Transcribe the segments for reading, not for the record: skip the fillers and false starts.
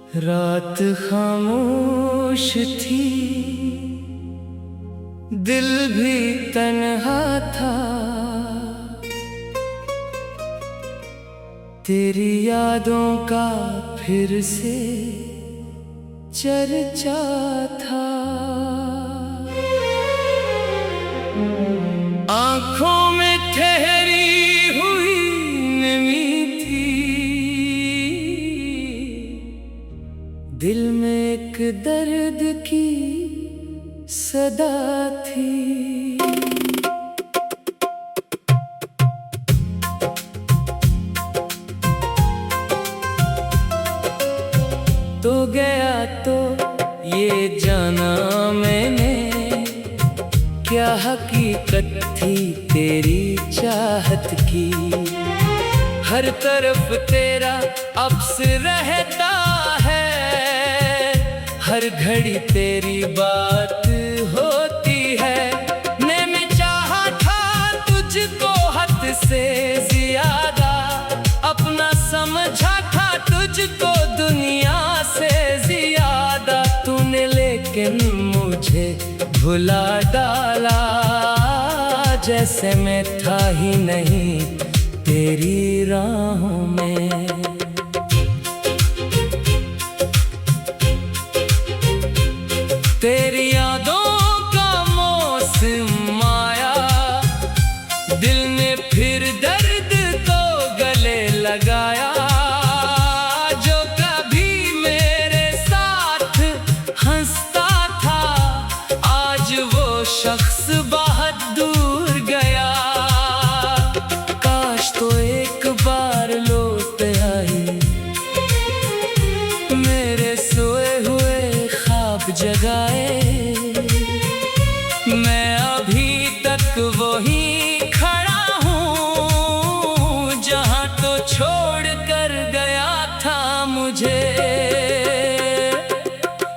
रात खामोश थी, दिल भी तन्हा था। तेरी यादों का फिर से चर्चा था। आँखों में ठहरी हुई नमी थी, दिल में एक दर्द की सदा थी। तो गया तो ये जाना मैंने, क्या हकीकत थी तेरी चाहत की। हर तरफ तेरा अब्स रहता है, हर घड़ी तेरी बात होती है। मैं चाहा था तुझको हद से ज्यादा, अपना समझा था तुझको दुनिया से ज्यादा। तूने लेकिन मुझे भुला डाला, जैसे मैं था ही नहीं तेरी राहों में। तेरी यादों का मौसम आया, दिल ने फिर दर्द को गले लगाया। जो कभी मेरे साथ हंसता था, आज वो शख्स बहुत दूर गया। काश तो एक बार लौट आई, मेरे सोए हुए ख्वाब जगाए। मैं अभी तक वही खड़ा हूँ, जहाँ तो छोड़ कर गया था मुझे।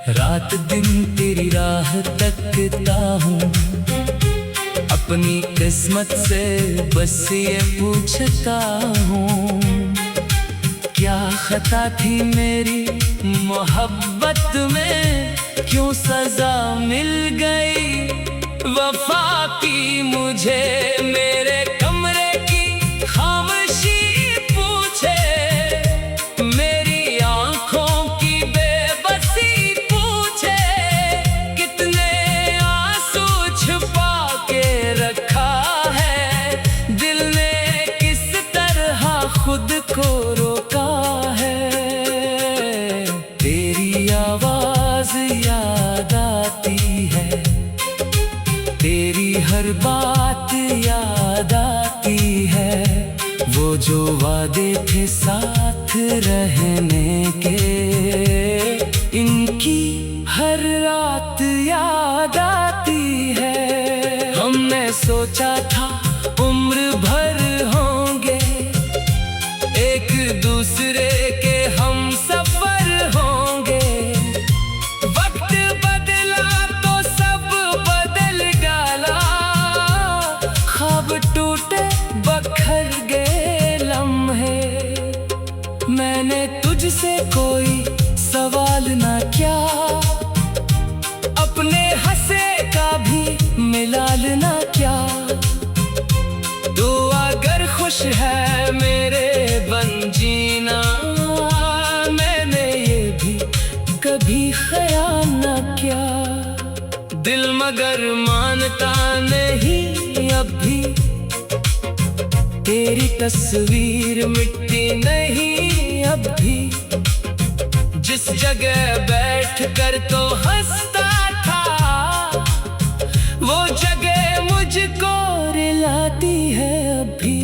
रात दिन तेरी राह तकता हूँ, अपनी किस्मत से बस ये पूछता हूँ, क्या खता थी मेरी मोहब्बत में, क्यों सजा मिल गई वफा की मुझे। मेरे कमरे की खामोशी पूछे, मेरी आंखों की बेबसी पूछे, कितने आंसू छुपा के रखा है दिल ने, किस तरह खुद को रोका है। तेरी आवाज याद आती है, तेरी हर बात याद आती है। वो जो वादे थे साथ रहने के, इनकी हर रात याद आती है। हमने सोचा था उम्र भर होंगे एक दूसरे के हम सफर होंगे। वक्त बदला तो सब बदल डाला, ख्वाब टूटे बखर गए लम्हे। मैंने तुझसे कोई सवाल ना किया, अपने हंसे का भी मिलाल ना क्या। तू अगर खुश है मेरे बन जीना, मैंने ये भी कभी ख्याल न किया। दिल मगर मानता नहीं अब भी, तेरी तस्वीर मिटती नहीं अब भी। जिस जगह बैठ कर तो हंसता था, वो जगह मुझको रुलाती है अभी।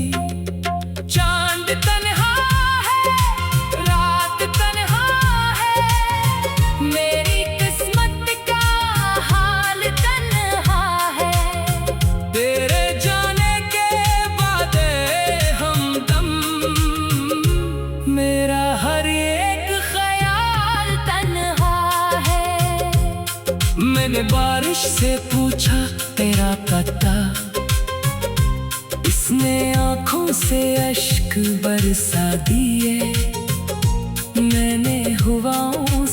चांद तन्हा है, रात तन्हा है, मेरी किस्मत का हाल तन्हा है। तेरे जाने के बाद हमदम, मेरा हर एक ख्याल तन्हा है। मैंने बारिश से पूछा तेरा पता, इसने आँखों से अश्क बरसा दिए। मैंने हवाओं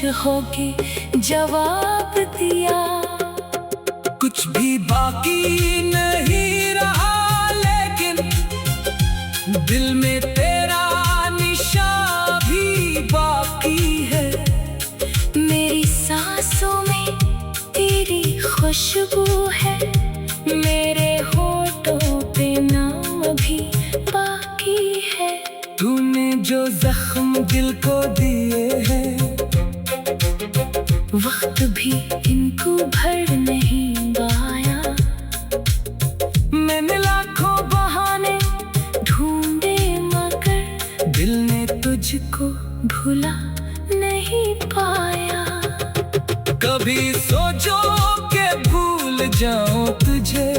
होके जवाब दिया। कुछ भी बाकी नहीं रहा, लेकिन दिल में तेरा निशान भी बाकी है। मेरी सांसों में तेरी खुशबू है, मेरे होठों पे नाम भी बाकी है। तूने जो जख्म दिल को दिए हैं, वक्त भी इनको भर नहीं पाया। मैंने लाखों बहाने ढूंढे, मगर दिल ने तुझको भुला नहीं पाया। कभी सोचो के भूल जाऊं तुझे,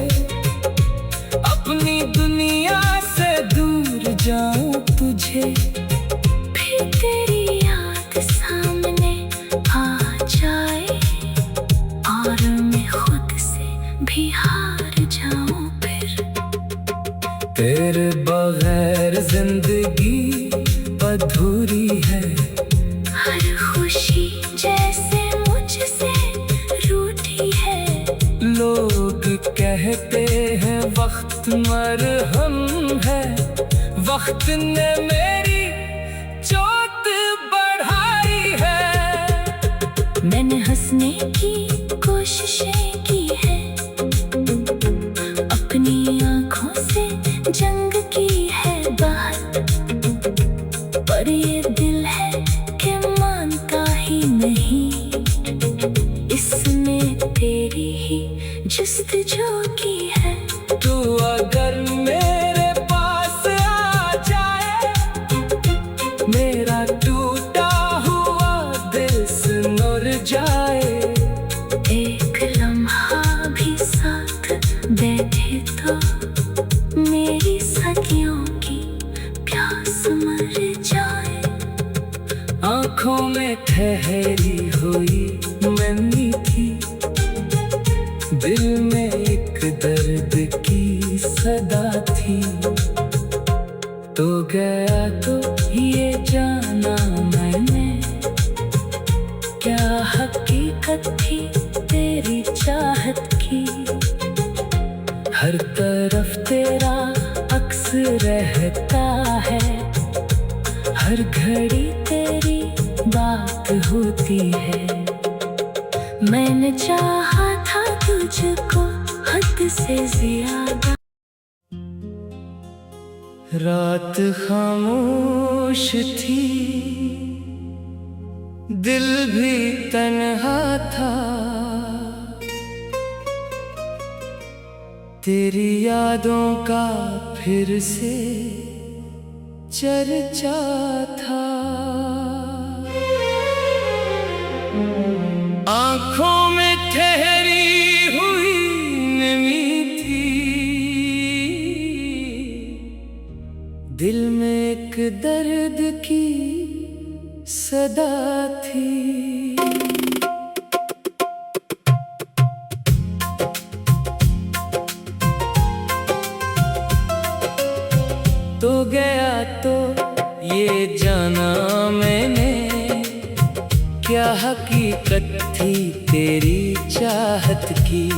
अपनी दुनिया से दूर जाऊं तुझे, फिर तेरी याद सामने आ जाए और मैं खुद से भी हार जाऊं। फिर तेरे बगैर जिंदगी अधूरी है। हर खुशी जैसे मुझसे रूठी है। लोग कहते हैं वक्त मरहम है, वक्त ने मेरी चोट बढ़ाई है। मैंने हंसने की कोशिशें की है, अपनी आंखों से जंग की है बात, पर ये दिल है कि मानता ही नहीं। इसने तेरी ही जस्तजू की है। तू अगर मेरे पास आ जाए, मेरा टूटा हुआ दिल सुलझ जाए। एक लम्हा भी साथ बैठे तो मेरी सदियों की प्यास मर जाए। आँखों में ठहरी हुई नमी थी, दिल में एक दर्द की सदा थी। तो गया तो ये जाना मैंने, क्या हकीकत थी तेरी चाहत की। हर तरफ तेरा अक्स रहता है, हर घड़ी तेरी बात होती है। मैंने चाहा था तुझको हद से ज्यादा। रात खामोश थी, दिल भी तन्हा था। तेरी यादों का फिर से चर्चा था। आँखों में ठहरी हुई नमी थी, दिल में एक दर्द की सदा थी। तो गया तो ये जाना मैंने, क्या हकीकत थी तेरी चाहत की।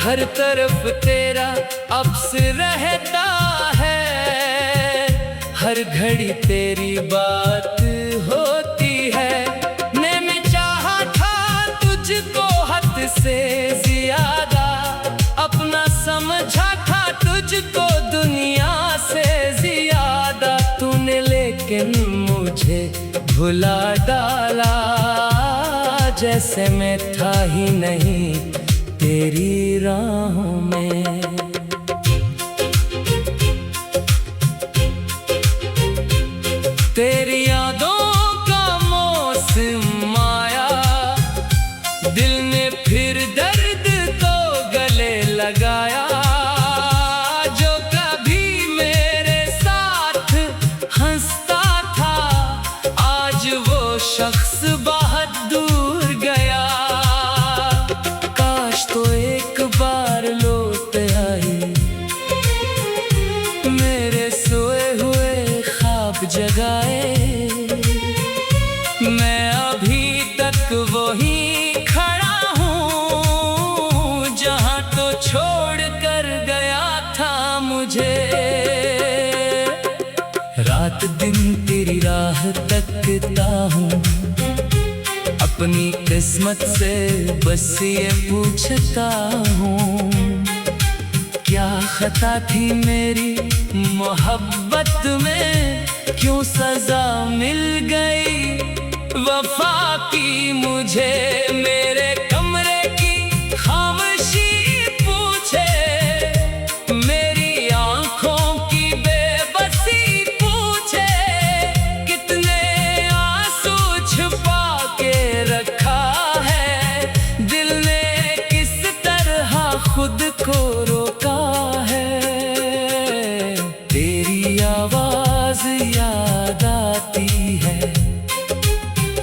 हर तरफ तेरा अक्स रहता है, हर घड़ी तेरी बात होती है। मैंने चाहा था तुझको हद से ज्यादा, अपना समझा था तुझको दुनिया से ज्यादा। तूने लेकिन मुझे भुला डाला, जैसे मैं था ही नहीं तेरी राहों में। तेरी यादों का मौसम आया, दिल ने फिर दर्द को गले लगाया। जो कभी मेरे साथ हंसता था, आज वो शख्स बहुत दूर गया। काश तो एक बार लौट आई, मेरे सोए हुए ख्वाब जगाए। मैं अभी मुझे। रात दिन तेरी राह तकता हूँ, अपनी किस्मत से बस ये पूछता हूँ, क्या खता थी मेरी मोहब्बत में, क्यों सजा मिल गई वफा की मुझे। मेरे कमरे की खामोशी पूछे, मेरी आंखों की बेबसी पूछे, कितने आंसू छुपा के रखा है दिल ने, किस तरह खुद को रोका है। तेरी आवाज याद आती है,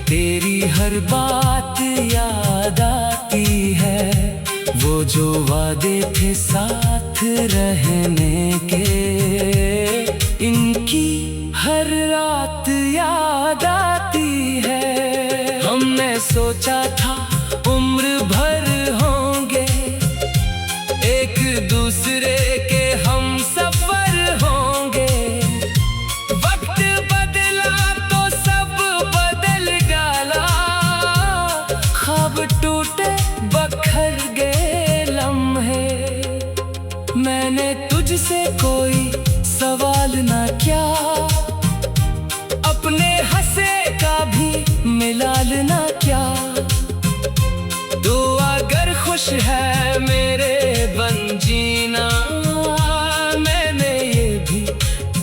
तेरी हर बात याद आती है, वो जो वादे थे साथ रहने के, इनकी हर रात याद आती है। हमने सोचा था उम्र भर होंगे एक दूसरे के हम सफर होंगे, वक्त बदला तो सब बदल गया, ख्वाब टूटे बखर गए लम्हे। मैंने तुझसे कोई सवाल ना किया, अपने हंसे का भी मिलाल ना क्या। तू अगर खुश है मेरे बन जीना, मैंने ये भी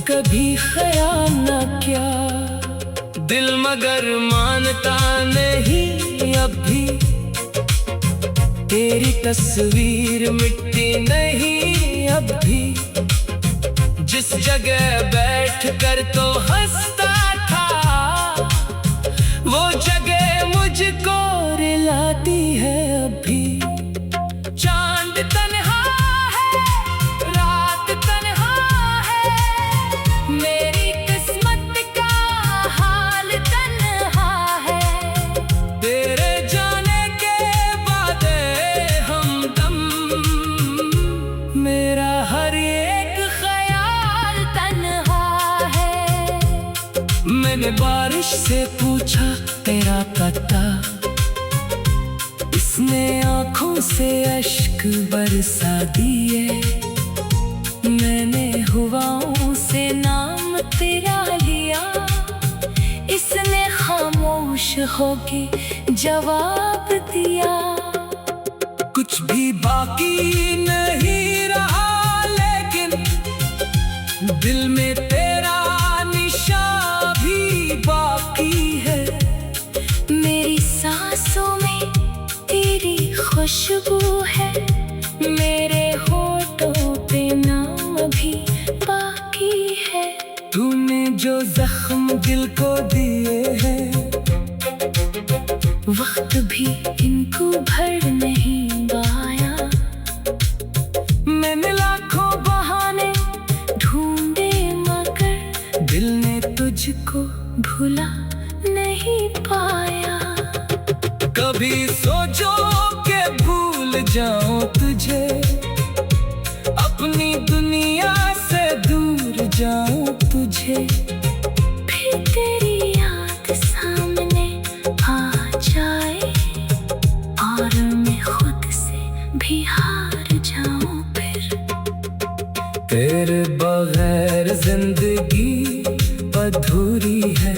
कभी ख्याल न किया। दिल मगर मानता नहीं अब भी, तेरी तस्वीर मिटती नहीं अब भी। जिस जगह बैठ कर तो हंसता था, वो जगह मुझको रुलाती है अभी। चांद तन्हा है, रात तन्हा है, मेरी किस्मत का हाल तन्हा है। तेरे जाने के बाद हमदम, मेरा हर एक ख्याल तन्हा है। मैंने बारिश से पूछा तेरा पता, इसने आँखों से अश्क बरसा दिए। मैंने हवाओं से नाम तेरा लिया, इसने खामोश होके जवाब दिया। कुछ भी बाकी नहीं रहा लेकिन दिल में तेरा निशान भी बाकी है। मेरी सांसों में तेरी खुशबू है, मेरे होठों पे नाम भी बाकी है। तूने जो जख्म दिल को दिए हैं, वक्त भी इनको भर नहीं पाया। मैंने लाखों बहाने ढूंढे मगर दिल ने तुझको भुला नहीं पाया। कभी सोचो के भूल जाऊं तुझे, अपनी दुनिया से दूर जाऊं तुझे, फिर तेरी याद सामने आ जाए और मैं खुद से भी हार जाऊं फिर। तेरे बगैर जिंदगी अधूरी है,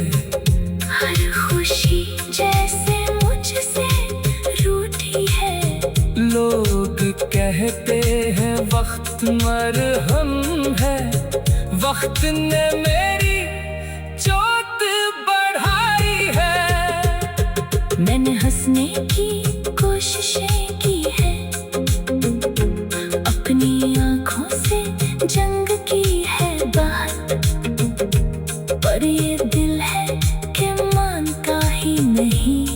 हर खुशी जैसे मुझसे रूठी है। लोग कहते हैं वक्त मरहम है, वक्त ने मेरी चोट बढ़ाई है। मैंने हंसने की कोशिशें की है, अपनी आंखों से जंग की है बात, पर ये दिल है कि मानता ही नहीं।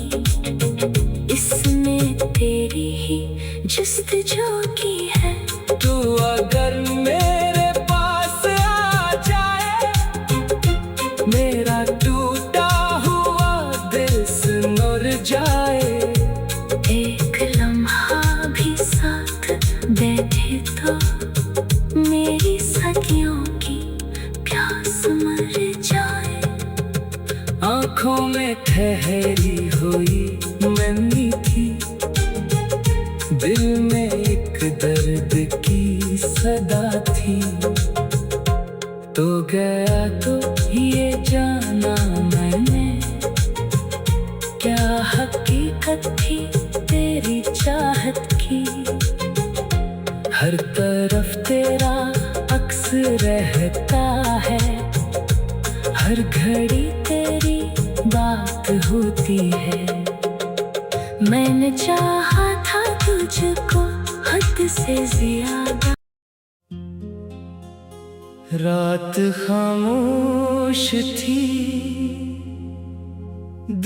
इसमें तेरी ही जस्तजू की है। तू अगर मेरे पास आ जाए, मेरा टूटा हुआ दिल सुन जाए। एक लम्हा भी साथ बैठे तो मेरी सदियों की प्यास मर जाए। आँखों में ठहरी हुई नमी थी, दिल में एक दर्द की सदा थी। तो गया तो ये जाना मैंने, क्या हकीकत थी तेरी चाहत की। हर तरफ तेरा अक्स रहता है, हर घड़ी तेरी बात होती है। मैंने चाहा था तुझको हद से ज्यादा। रात खामोश थी,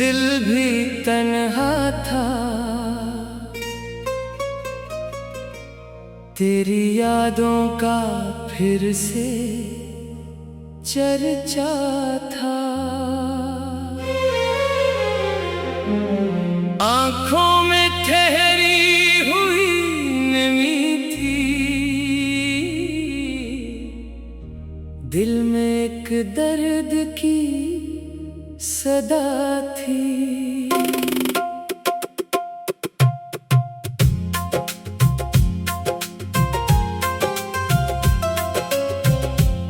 दिल भी तन्हा था। तेरी यादों का फिर से चर्चा था। आँखों में ठहरी हुई नमी थी, दिल में एक दर्द की सदा थी।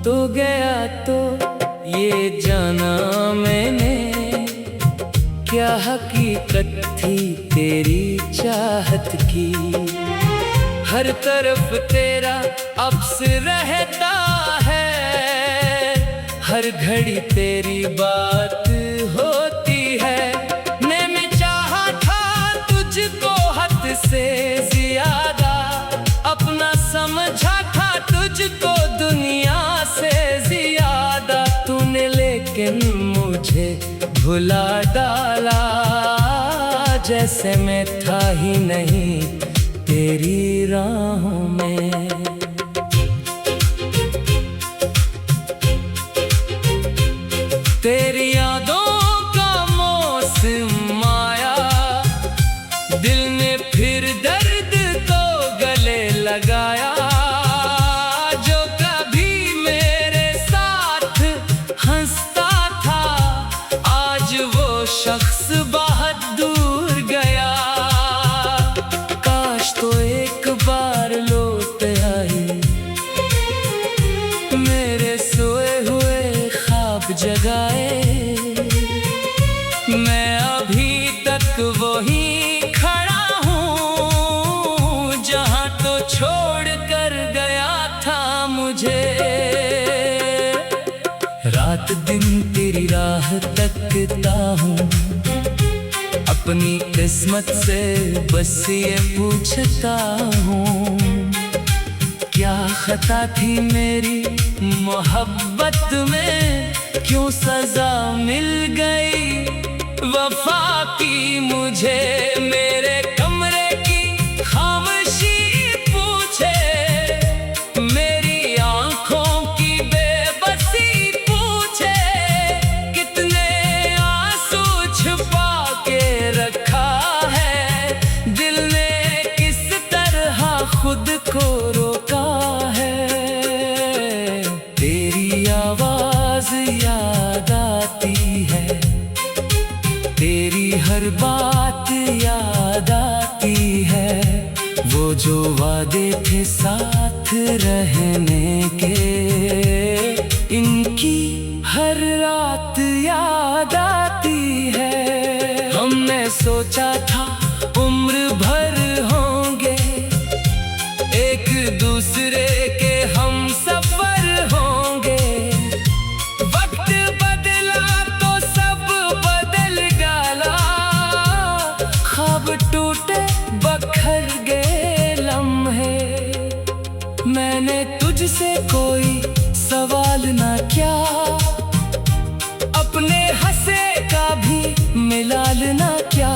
तो गया तो ये जाना मैंने, क्या हकीकत थी तेरी चाहत की। हर तरफ तेरा अक्स रहता है, हर घड़ी तेरी बात होती है। मैं चाहा था तुझको हद से ज्यादा, अपना समझा था तुझको दुनिया से ज्यादा। तूने लेकिन मुझे भुला डाला, जैसे मैं था ही नहीं तेरी राहों में। तेरी यादों का मौसम आया, दिल ने फिर दर्द को गले लगाया। जो कभी मेरे साथ हंसता था, आज वो शख्स बहुत दूर गया। काश तो एक बार लौट आई, मेरे सोए हुए ख्वाब जगाए। मैं अभी तक वही खड़ा हूँ, जहाँ तो छोड़ कर गया था मुझे। रात दिन तेरी राह तकता हूँ, अपनी किस्मत से बस ये पूछता हूँ, क्या खता थी मेरी मोहब्बत में, क्यों सजा मिल गई वफा की मुझे। मेरे कमरे की खामोशी पूछे, मेरी आंखों की बेबसी पूछे, कितने आंसू छुपा के रखा है दिल ने, किस तरह खुद को रोका है। तेरी आवाज याद आती है, तेरी हर बात याद आती है। वो जो वादे थे साथ रहने के, इनकी हर रात याद आती है। हमने सोचा था उम्र भर होंगे, एक दूसरे के हम सफर होंगे। वक्त बदला तो सब बदल डाला, ख्वाब टूटे बखर गए लम्हे। मैंने तुझसे कोई सवाल ना किया, अपने हंसे का भी मिलाल ना क्या।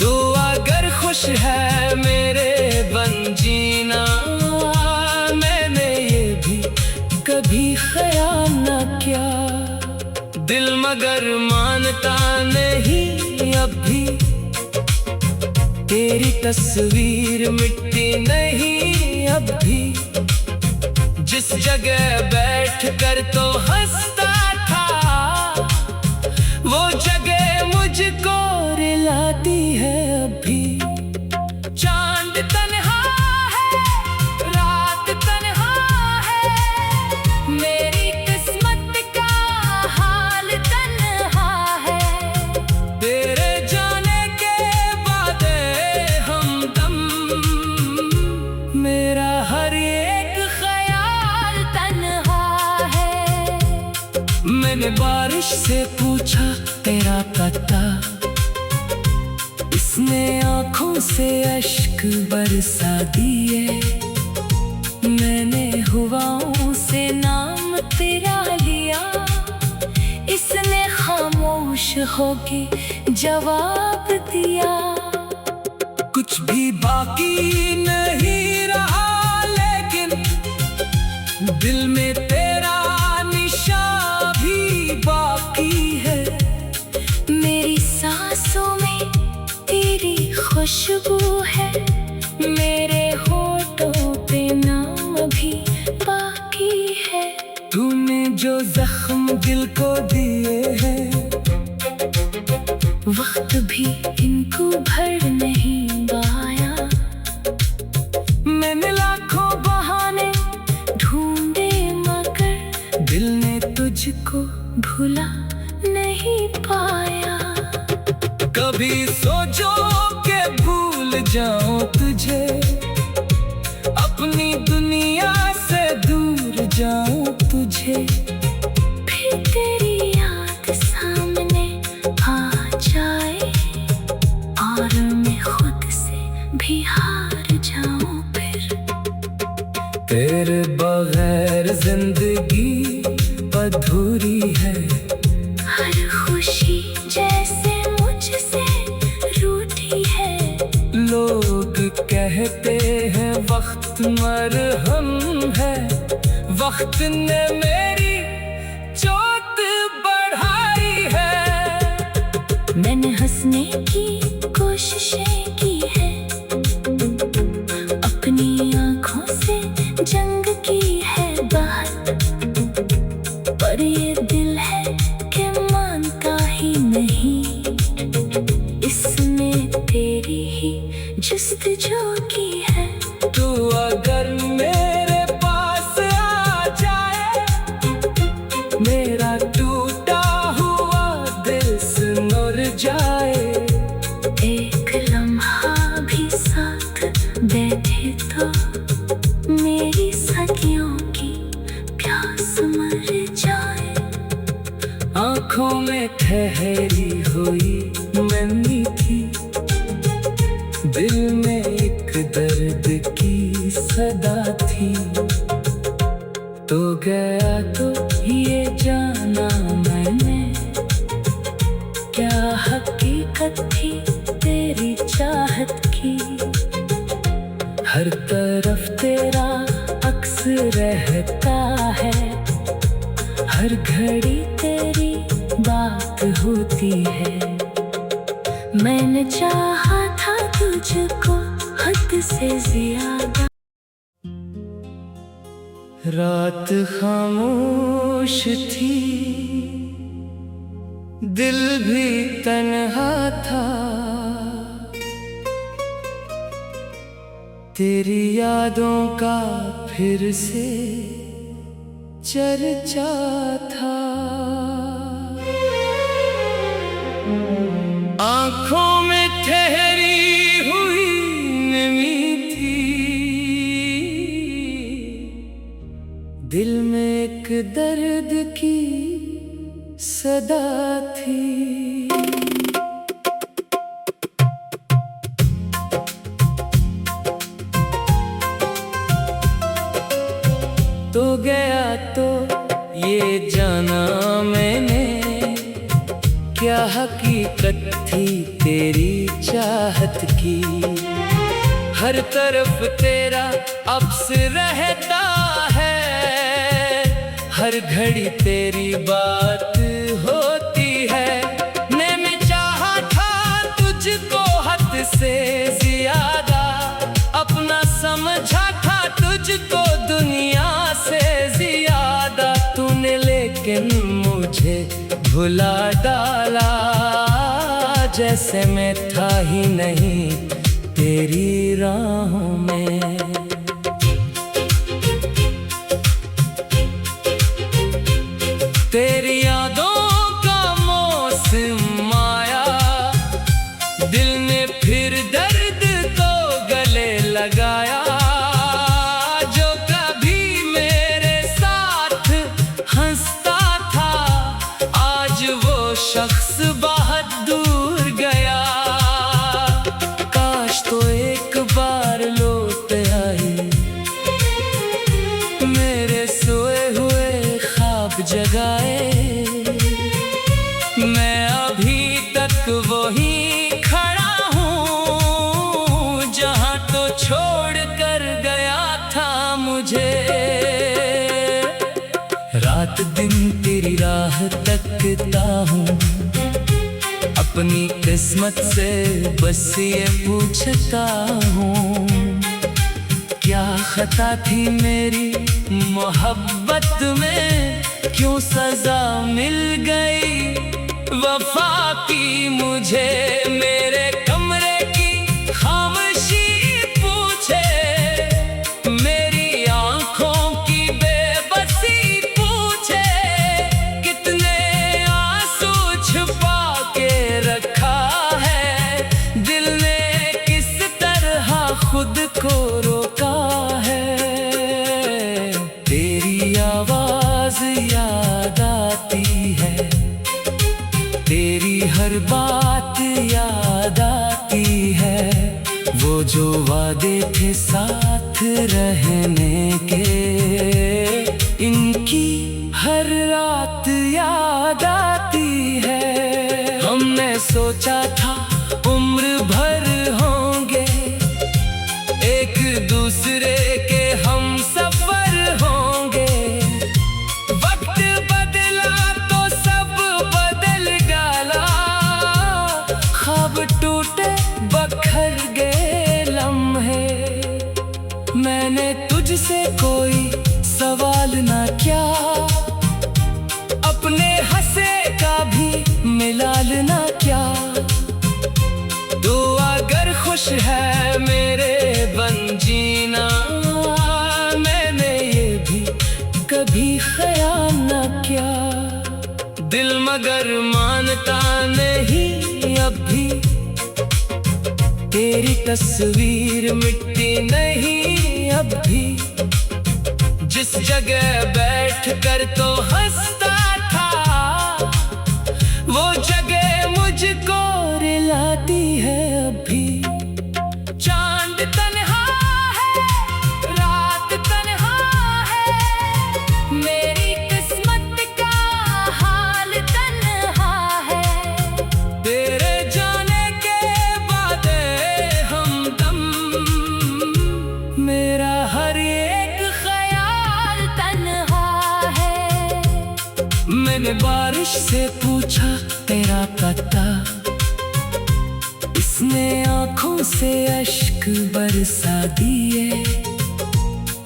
तू अगर खुश है मेरे बन जीना, मैंने ये भी कभी ख्याल न किया। दिल मगर मानता नहीं अब भी, तेरी तस्वीर मिटती नहीं अब भी। जगह बैठ कर तो हंसता था, वो जगह मुझको रुलाती है अभी। चांद तन्हा है, रात तन्हा है, मेरी किस्मत का हाल तन्हा है। तेरे जाने के बाद हमदम, मेरा हर एक ख्याल तन्हा है। मैंने बारिश से पूछा तेरा पता, इसने आँखों से अश्क बरसा दिए। मैंने हवाओं से नाम तेरा लिया, इसने खामोश होके जवाब दिया। कुछ भी बाकी नहीं रहा, लेकिन दिल में तेरा निशान भी बाकी है। मेरी सांसों में तेरी खुशबू है, मेरे होठों पे नाम भी बाकी है। तूने जो जख्म दिल को दिए हैं, वक्त भी इनको भर नहीं पाया। मैंने लाखों बहाने ढूंढे मगर दिल ने तुझको भुला नहीं पाया। कभी सोचो के भूल जाऊं तुझे, अपनी दुनिया से दूर जाऊं तुझे। फिर तेरी याद सामने आ जाए और मैं खुद से भी हार जाऊं फिर। तेरे बगैर जिंदगी अधूरी है, हर खुशी जैसे मुझसे रूठी है। लोग कहते हैं वक्त मरहम है, वक्त ने मेरी चोट बढ़ाई है। मैंने हंसने की कोशिशें की है, अपनी आँखों से जंग की है बात, पर ये दिल है कि मानता ही नहीं। इसने तेरी ही जस्तजू की है। तू अगर मेरे पास आ जाए, मेरा टूटा हुआ दिल सुलझ जाए। एक लम्हा भी साथ बैठे तो मेरी सदियों की प्यास मर जाए। आँखों में ठहरी हुई नमी थी, दिल में एक दर्द की सदा थी। तो गया तो ये जाना मैंने, क्या हकीकत थी तेरी चाहत की। हर तरफ तेरा अक्स रहता है, हर घड़ी तेरी बात होती है। मैंने चाहा था तुझको हद से ज्यादा। रात खामोश थी, दिल भी तन्हा था, तेरी यादों का फिर से चर्चा था। आँखों में ठहरी हुई नमी थी, दिल में एक दर्द की सदा थी। तो गया तो ये जाना मैंने, क्या हकीकत थी तेरी चाहत की। हर तरफ तेरा अब्स रहता है, हर घड़ी तेरी बात होती है। मैंने चाहा था तुझको हद से ज्यादा, अपना समझा था तुझको दुनिया से भुला डाला, जैसे मैं था ही नहीं तेरी राहों में। तेरी यादों का मौसम आया, दिल ने फिर दर्द को गले लगाया। जो कभी मेरे साथ हंसता था, आज वो शख्स बहुत दूर गया। काश तो एक बार लौट आई, मेरे सोए हुए ख्वाब जगाए। मैं अभी तक वही खड़ा हूँ, जहाँ तो छोड़ कर गया था मुझे। रात दिन तेरी राह तकता हूँ, अपनी किस्मत से बस ये पूछता हूँ, क्या खता थी मेरी मोहब्बत में, क्यों सजा मिल गई वफा की मुझे। मेरे कमरे की खामोशी पूछे, मेरी आंखों की बेबसी पूछे, कितने आंसू छुपा के रखा है दिल ने, किस तरह खुद को रोका है। तेरी आवाज याद आती है, तेरी हर बात याद आती है। वो जो वादे थे साथ रहने के, इनकी हर रात याद आती है। हमने सोचा था उम्र भर होंगे एक दूसरे के हम सफर होंगे। वक्त बदला तो सब बदल डाला, ख्वाब टूटे बखर गए लम्हे। मैंने तुझसे कोई सवाल ना किया, अपने हंसे का भी मिलाल ना क्या। तू अगर खुश है मेरे बन जीना, मैंने ये भी कभी ख्याल न किया। दिल मगर मानता नहीं अब भी, तेरी तस्वीर मिटती नहीं अब भी। जिस जगह बैठ कर तो हंसता था, वो जगह मुझको रुलाती है अभी। चांद तन्हा है, रात तन्हा है, मेरी किस्मत का हाल तन्हा है। तेरे जाने के बाद हमदम, मेरा हर एक ख्याल तन्हा है। मैंने बारिश से पूछा तेरा पता, इसने आँखों से अश्क बरसा दिए।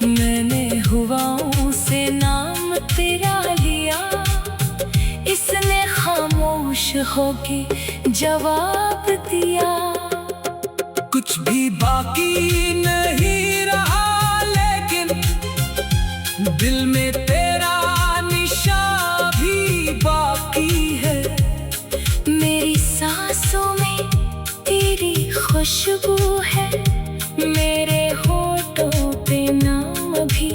मैंने हवाओं से नाम तेरा लिया, इसने खामोश होके जवाब दिया। कुछ भी बाकी नहीं रहा, लेकिन दिल में तेरा निशान भी बाकी है। मेरी सांसों में तेरी खुशबू है, मेरे होठों पे नाम भी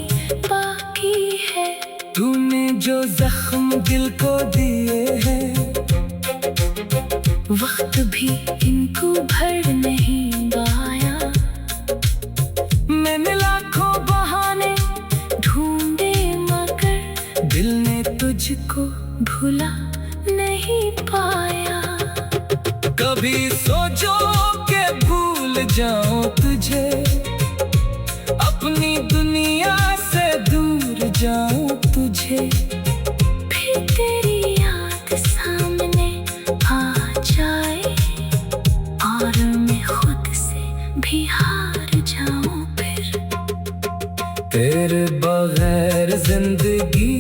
बाकी है। तूने जो जख्म दिल को दिए हैं, वक्त भी इनको भर नहीं पाया। मैंने लाखों बहाने ढूंढे मगर दिल ने तुझको भुला नहीं पाया। कभी सोचो के भूल जाऊं तुझे, अपनी दुनिया से दूर जाऊं तुझे। फिर तेरी याद सामने आ जाए, और मैं खुद से भी हार जाऊं फिर। तेरे बगैर जिंदगी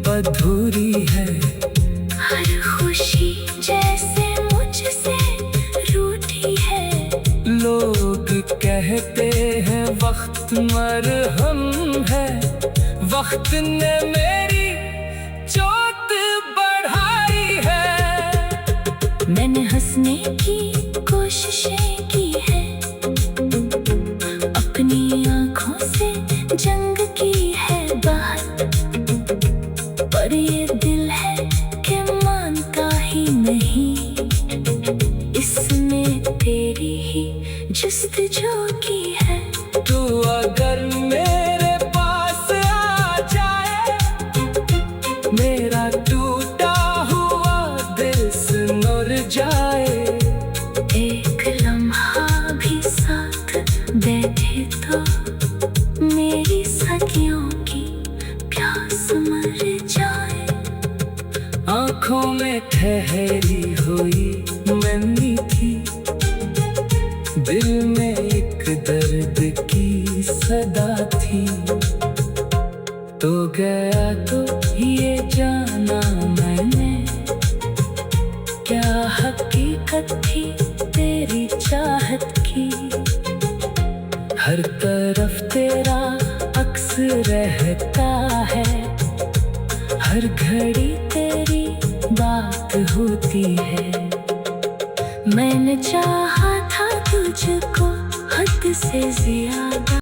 अधूरी है, हर कहते हैं वक्त मरहम है, वक्त ने मेरी चोट बढ़ाई है। मैंने हंसने की कोशिशें की है, अपनी आंखों से जंग की है बात, पर ये दिल है कि मानता ही नहीं। इसमें तेरी ही जस्तजू की है। तू अगर मेरे पास आ जाए, मेरा टूटा हुआ दिल सुलझ जाए। एक लम्हा भी साथ बैठे तो मेरी सदियों की प्यास मर जाए। आँखों में ठहरी हुई नमी थी, दिल में एक दर्द की सदा थी। तो गया तो ये जाना मैंने, क्या हकीकत थी तेरी चाहत की। हर तरफ तेरा अक्स रहता है, हर घड़ी तेरी बात होती है। मैंने चाहा था तुझको हद से ज्यादा।